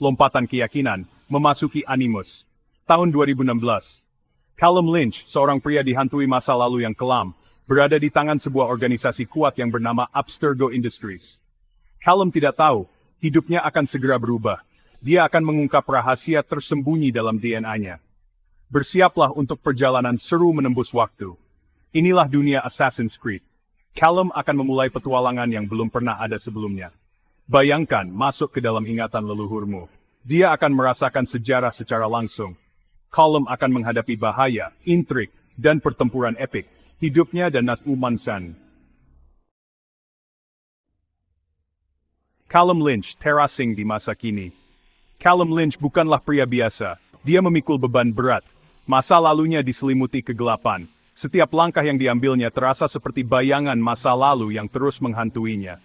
Lompatan Keyakinan, memasuki Animus. Tahun 2016. Callum Lynch, seorang pria dihantui masa lalu yang kelam, berada di tangan sebuah organisasi kuat yang bernama Abstergo Industries. Callum tidak tahu, hidupnya akan segera berubah. Dia akan mengungkap rahasia tersembunyi dalam DNA-nya. Bersiaplah untuk perjalanan seru menembus waktu. Inilah dunia Assassin's Creed. Callum akan memulai petualangan yang belum pernah ada sebelumnya. Bayangkan masuk ke dalam ingatan leluhurmu. Dia akan merasakan sejarah secara langsung. Callum akan menghadapi bahaya, intrik, dan pertempuran epik. Hidupnya dan Nasu Mansan. Callum Lynch, terasing di masa kini. Callum Lynch bukanlah pria biasa. Dia memikul beban berat. Masa lalunya diselimuti kegelapan. Setiap langkah yang diambilnya terasa seperti bayangan masa lalu yang terus menghantuinya.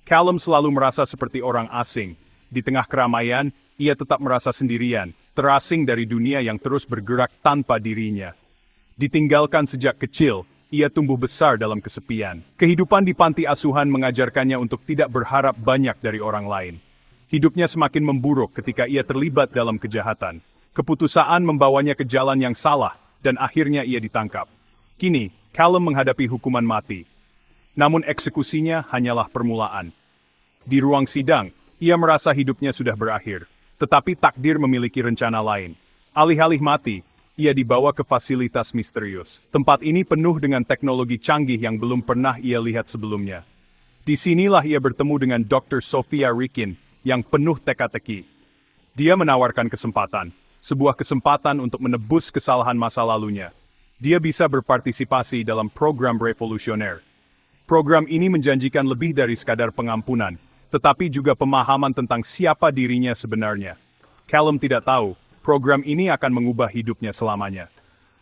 Callum selalu merasa seperti orang asing. Di tengah keramaian, ia tetap merasa sendirian, terasing dari dunia yang terus bergerak tanpa dirinya. Ditinggalkan sejak kecil, ia tumbuh besar dalam kesepian. Kehidupan di panti asuhan mengajarkannya untuk tidak berharap banyak dari orang lain. Hidupnya semakin memburuk ketika ia terlibat dalam kejahatan. Keputusaan membawanya ke jalan yang salah, dan akhirnya ia ditangkap. Kini, Callum menghadapi hukuman mati. Namun eksekusinya hanyalah permulaan. Di ruang sidang, ia merasa hidupnya sudah berakhir. Tetapi takdir memiliki rencana lain. Alih-alih mati, ia dibawa ke fasilitas misterius. Tempat ini penuh dengan teknologi canggih yang belum pernah ia lihat sebelumnya. Disinilah ia bertemu dengan Dr. Sophia Rikin, yang penuh teka-teki. Dia menawarkan kesempatan, sebuah kesempatan untuk menebus kesalahan masa lalunya. Dia bisa berpartisipasi dalam program revolusioner. Program ini menjanjikan lebih dari sekadar pengampunan, tetapi juga pemahaman tentang siapa dirinya sebenarnya. Callum tidak tahu, program ini akan mengubah hidupnya selamanya.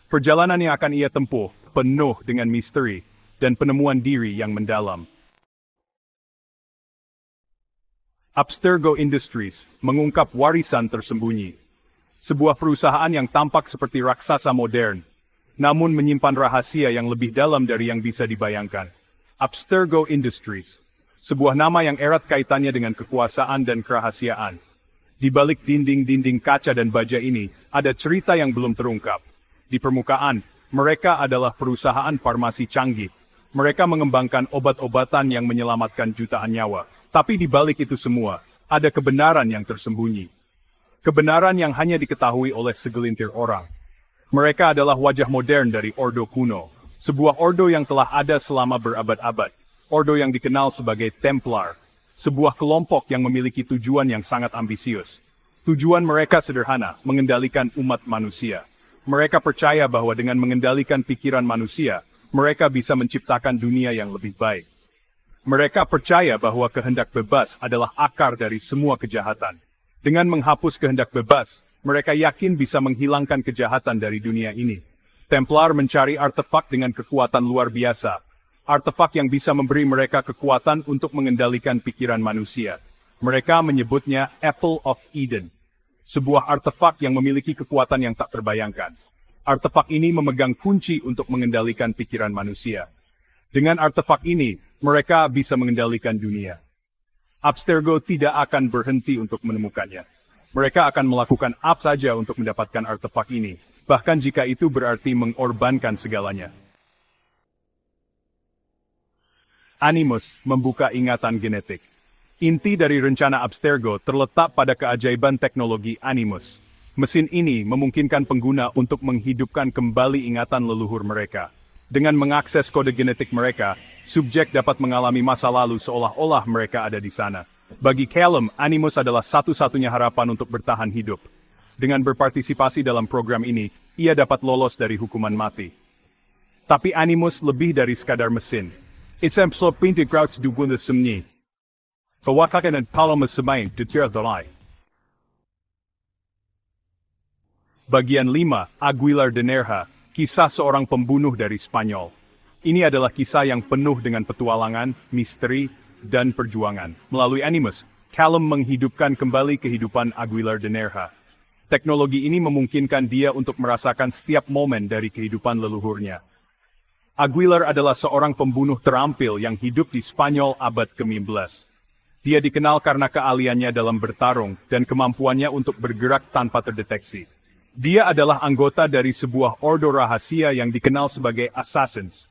Perjalanan yang akan ia tempuh, penuh dengan misteri, dan penemuan diri yang mendalam. Abstergo Industries mengungkap warisan tersembunyi. Sebuah perusahaan yang tampak seperti raksasa modern, namun menyimpan rahasia yang lebih dalam dari yang bisa dibayangkan. Abstergo Industries, sebuah nama yang erat kaitannya dengan kekuasaan dan kerahasiaan. Di balik dinding-dinding kaca dan baja ini, ada cerita yang belum terungkap. Di permukaan, mereka adalah perusahaan farmasi canggih. Mereka mengembangkan obat-obatan yang menyelamatkan jutaan nyawa. Tapi di balik itu semua, ada kebenaran yang tersembunyi. Kebenaran yang hanya diketahui oleh segelintir orang. Mereka adalah wajah modern dari Ordo kuno. Sebuah ordo yang telah ada selama berabad-abad. Ordo yang dikenal sebagai Templar. Sebuah kelompok yang memiliki tujuan yang sangat ambisius. Tujuan mereka sederhana, mengendalikan umat manusia. Mereka percaya bahwa dengan mengendalikan pikiran manusia, mereka bisa menciptakan dunia yang lebih baik. Mereka percaya bahwa kehendak bebas adalah akar dari semua kejahatan. Dengan menghapus kehendak bebas, mereka yakin bisa menghilangkan kejahatan dari dunia ini. Templar mencari artefak dengan kekuatan luar biasa. Artefak yang bisa memberi mereka kekuatan untuk mengendalikan pikiran manusia. Mereka menyebutnya Apple of Eden. Sebuah artefak yang memiliki kekuatan yang tak terbayangkan. Artefak ini memegang kunci untuk mengendalikan pikiran manusia. Dengan artefak ini, mereka bisa mengendalikan dunia. Abstergo tidak akan berhenti untuk menemukannya. Mereka akan melakukan apa saja untuk mendapatkan artefak ini, bahkan jika itu berarti mengorbankan segalanya. Animus membuka ingatan genetik. Inti dari rencana Abstergo terletak pada keajaiban teknologi Animus. Mesin ini memungkinkan pengguna untuk menghidupkan kembali ingatan leluhur mereka. Dengan mengakses kode genetik mereka, subjek dapat mengalami masa lalu seolah-olah mereka ada di sana. Bagi Callum, Animus adalah satu-satunya harapan untuk bertahan hidup. Dengan berpartisipasi dalam program ini, ia dapat lolos dari hukuman mati. Tapi Animus lebih dari sekadar mesin. It's pintu crouch dugunda semni. Kawakakan at palamas semain detertolai. Bagian 5, Aguilar de Nerja, kisah seorang pembunuh dari Spanyol. Ini adalah kisah yang penuh dengan petualangan, misteri, dan perjuangan. Melalui Animus, Callum menghidupkan kembali kehidupan Aguilar de Nerja. Teknologi ini memungkinkan dia untuk merasakan setiap momen dari kehidupan leluhurnya. Aguilar adalah seorang pembunuh terampil yang hidup di Spanyol abad ke-15. Dia dikenal karena keahliannya dalam bertarung dan kemampuannya untuk bergerak tanpa terdeteksi. Dia adalah anggota dari sebuah ordo rahasia yang dikenal sebagai Assassins.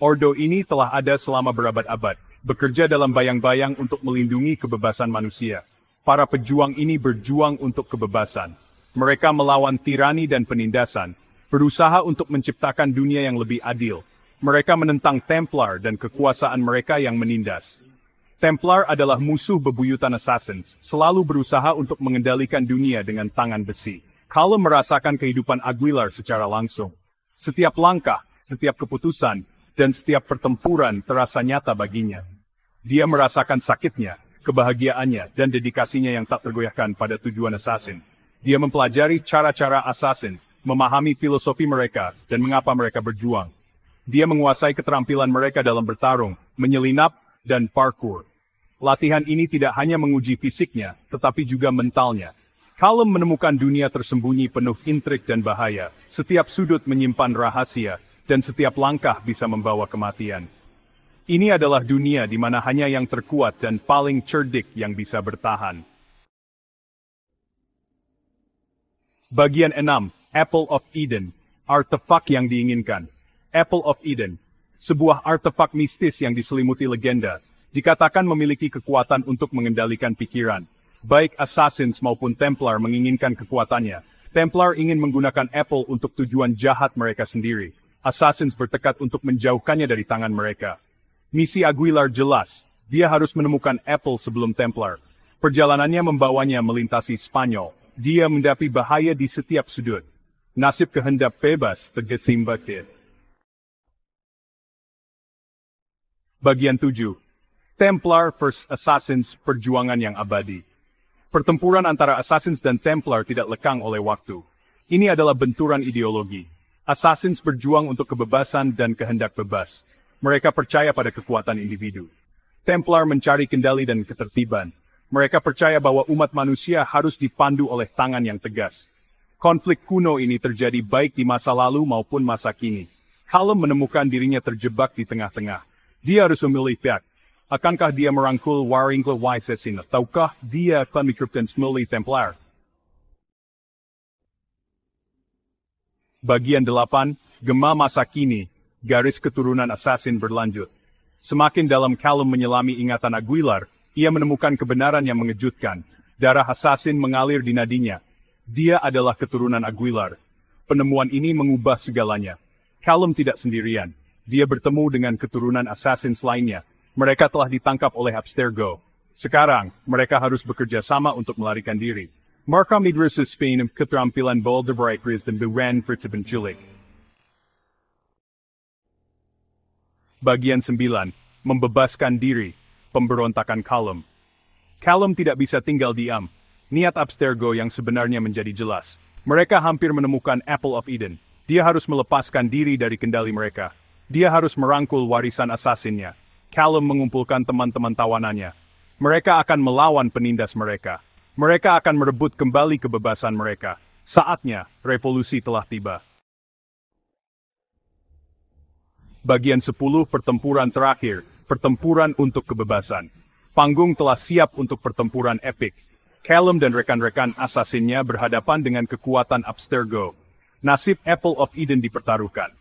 Ordo ini telah ada selama berabad-abad, bekerja dalam bayang-bayang untuk melindungi kebebasan manusia. Para pejuang ini berjuang untuk kebebasan. Mereka melawan tirani dan penindasan, berusaha untuk menciptakan dunia yang lebih adil. Mereka menentang Templar dan kekuasaan mereka yang menindas. Templar adalah musuh bebuyutan Assassins, selalu berusaha untuk mengendalikan dunia dengan tangan besi. Callum merasakan kehidupan Aguilar secara langsung. Setiap langkah, setiap keputusan, dan setiap pertempuran terasa nyata baginya. Dia merasakan sakitnya, kebahagiaannya, dan dedikasinya yang tak tergoyahkan pada tujuan Assassin. Dia mempelajari cara-cara Assassins, memahami filosofi mereka, dan mengapa mereka berjuang. Dia menguasai keterampilan mereka dalam bertarung, menyelinap, dan parkour. Latihan ini tidak hanya menguji fisiknya, tetapi juga mentalnya. Callum menemukan dunia tersembunyi penuh intrik dan bahaya. Setiap sudut menyimpan rahasia, dan setiap langkah bisa membawa kematian. Ini adalah dunia di mana hanya yang terkuat dan paling cerdik yang bisa bertahan. Bagian 6. Apple of Eden. Artefak yang diinginkan. Apple of Eden. Sebuah artefak mistis yang diselimuti legenda, dikatakan memiliki kekuatan untuk mengendalikan pikiran. Baik Assassins maupun Templar menginginkan kekuatannya. Templar ingin menggunakan Apple untuk tujuan jahat mereka sendiri. Assassins bertekad untuk menjauhkannya dari tangan mereka. Misi Aguilar jelas, dia harus menemukan Apple sebelum Templar. Perjalanannya membawanya melintasi Spanyol. Dia mendapi bahaya di setiap sudut. Nasib kehendak bebas tergesimbatir. Bagian 7. Templar vs Assassins, perjuangan yang abadi. Pertempuran antara Assassins dan Templar tidak lekang oleh waktu. Ini adalah benturan ideologi. Assassins berjuang untuk kebebasan dan kehendak bebas. Mereka percaya pada kekuatan individu. Templar mencari kendali dan ketertiban. Mereka percaya bahwa umat manusia harus dipandu oleh tangan yang tegas. Konflik kuno ini terjadi baik di masa lalu maupun masa kini. Callum menemukan dirinya terjebak di tengah-tengah. Dia harus memilih pihak. Akankah dia merangkul Warrington Wysesin ataukah dia akan memilih memilih Templar? Bagian 8. Gema masa kini. Garis keturunan Assassin berlanjut. Semakin dalam Callum menyelami ingatan Aguilar, ia menemukan kebenaran yang mengejutkan. Darah Assassin mengalir di nadinya. Dia adalah keturunan Aguilar. Penemuan ini mengubah segalanya. Callum tidak sendirian. Dia bertemu dengan keturunan Assassins lainnya. Mereka telah ditangkap oleh Abstergo. Sekarang, mereka harus bekerja sama untuk melarikan diri. Markham Idris Spain keterampilan Boldebright Riz dan Buran Fritzebenculik. Bagian 9. Membebaskan diri. Pemberontakan Callum. Callum tidak bisa tinggal diam. Niat Abstergo yang sebenarnya menjadi jelas. Mereka hampir menemukan Apple of Eden. Dia harus melepaskan diri dari kendali mereka. Dia harus merangkul warisan assassinnya. Callum mengumpulkan teman-teman tawanannya. Mereka akan melawan penindas mereka. Mereka akan merebut kembali kebebasan mereka. Saatnya, revolusi telah tiba. Bagian 10. Pertempuran terakhir. Pertempuran untuk kebebasan. Panggung telah siap untuk pertempuran epik. Callum dan rekan-rekan assassinnya berhadapan dengan kekuatan Abstergo. Nasib Apple of Eden dipertaruhkan.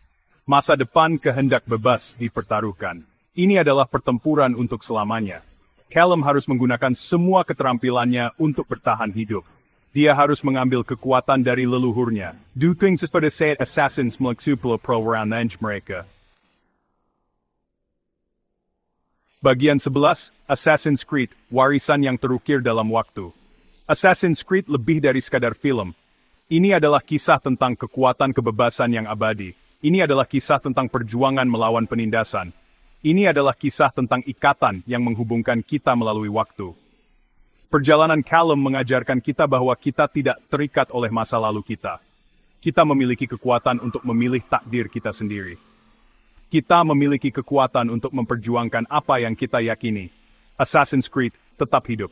Masa depan kehendak bebas dipertaruhkan. Ini adalah pertempuran untuk selamanya. Callum harus menggunakan semua keterampilannya untuk bertahan hidup. Dia harus mengambil kekuatan dari leluhurnya. Dukung seperti saat Assassins melaksupul perorangan mereka. Bagian 11. Assassin's Creed, warisan yang terukir dalam waktu. Assassin's Creed lebih dari sekadar film. Ini adalah kisah tentang kekuatan kebebasan yang abadi. Ini adalah kisah tentang perjuangan melawan penindasan. Ini adalah kisah tentang ikatan yang menghubungkan kita melalui waktu. Perjalanan Callum mengajarkan kita bahwa kita tidak terikat oleh masa lalu kita. Kita memiliki kekuatan untuk memilih takdir kita sendiri. Kita memiliki kekuatan untuk memperjuangkan apa yang kita yakini. Assassin's Creed tetap hidup.